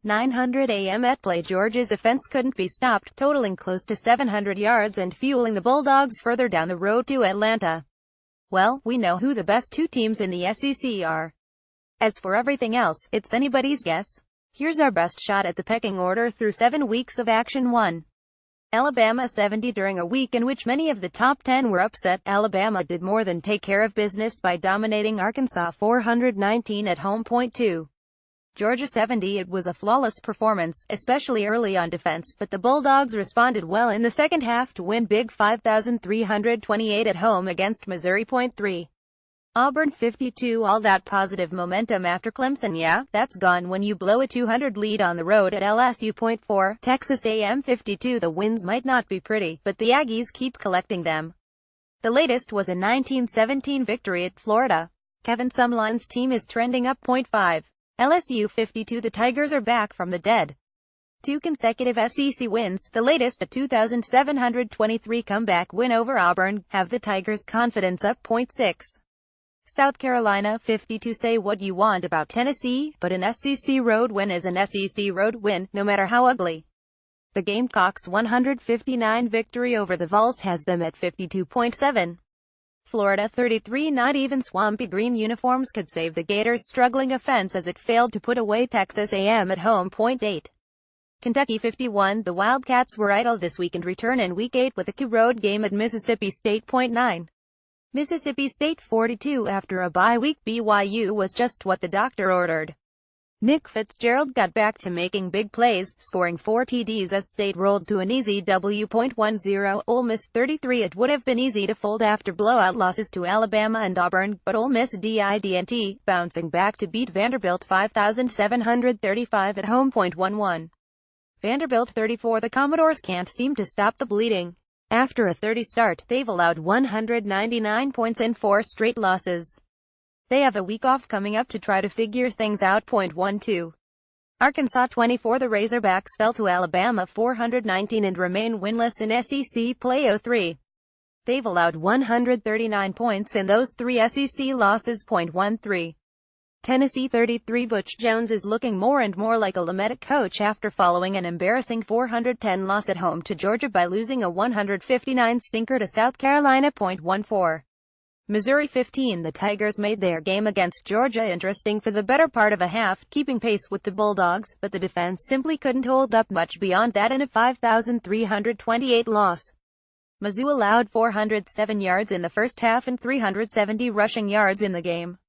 900 AM ETplayGeorgias' offense couldn't be stopped, totaling close to 700 yards and fueling the Bulldogs further down the road to Atlanta. Well, we know who the best two teams in the SEC are. As for everything else, it's anybody's guess. Here's our best shot at the pecking order through 7 weeks of action. 1. Alabama 70. During a week in which many of the top 10 were upset, Alabama did more than take care of business by dominating Arkansas 419 at home. 2. Georgia 70. It was a flawless performance, especially early on defense, but the Bulldogs responded well in the second half to win big 5,328 at home against Missouri. 3. Auburn 52. All that positive momentum after Clemson, yeah, that's gone when you blow a 200 lead on the road at LSU. 4. Texas A&M 52. The wins might not be pretty, but the Aggies keep collecting them. The latest was a 1917 victory at Florida. Kevin Sumlin's team is trending up. 5. LSU 52. The Tigers are back from the dead. 2 consecutive SEC wins, the latest a 2,723 comeback win over Auburn, have the Tigers' confidence up. 6. South Carolina 52. Say what you want about Tennessee, but an SEC road win is an SEC road win, no matter how ugly. The Gamecocks' 159 victory over the Vols has them at 52.7. Florida 33. Not even swampy green uniforms could save the Gators' struggling offense as it failed to put away Texas A&M at home. 8. Kentucky 51. The Wildcats were idle this week and return in Week 8 with a key road game at Mississippi State. 9. Mississippi State 42. After a bye week, BYU was just what the doctor ordered. Nick Fitzgerald got back to making big plays, scoring 4 TDs as State rolled to an easy W. 10. Ole Miss 33. It would have been easy to fold after blowout losses to Alabama and Auburn, but Ole Miss didn't, bouncing back to beat Vanderbilt 5,735 at home. 11. Vanderbilt 34. The Commodores can't seem to stop the bleeding. After a 30 start, they've allowed 199 points in 4 straight losses. They have a week off coming up to try to figure things out. 12. Arkansas 24. The Razorbacks fell to Alabama 419 and remain winless in SEC play. 03. They've allowed 139 points in those 3 SEC losses. 13. Tennessee 33. Butch Jones is looking more and more like a Lametta coach after following an embarrassing 410 loss at home to Georgia by losing a 159 stinker to South Carolina. 14. Missouri 15. The Tigers made their game against Georgia interesting for the better part of a half, keeping pace with the Bulldogs, but the defense simply couldn't hold up much beyond that in a 5,328 loss. Mizzou allowed 407 yards in the first half and 370 rushing yards in the game.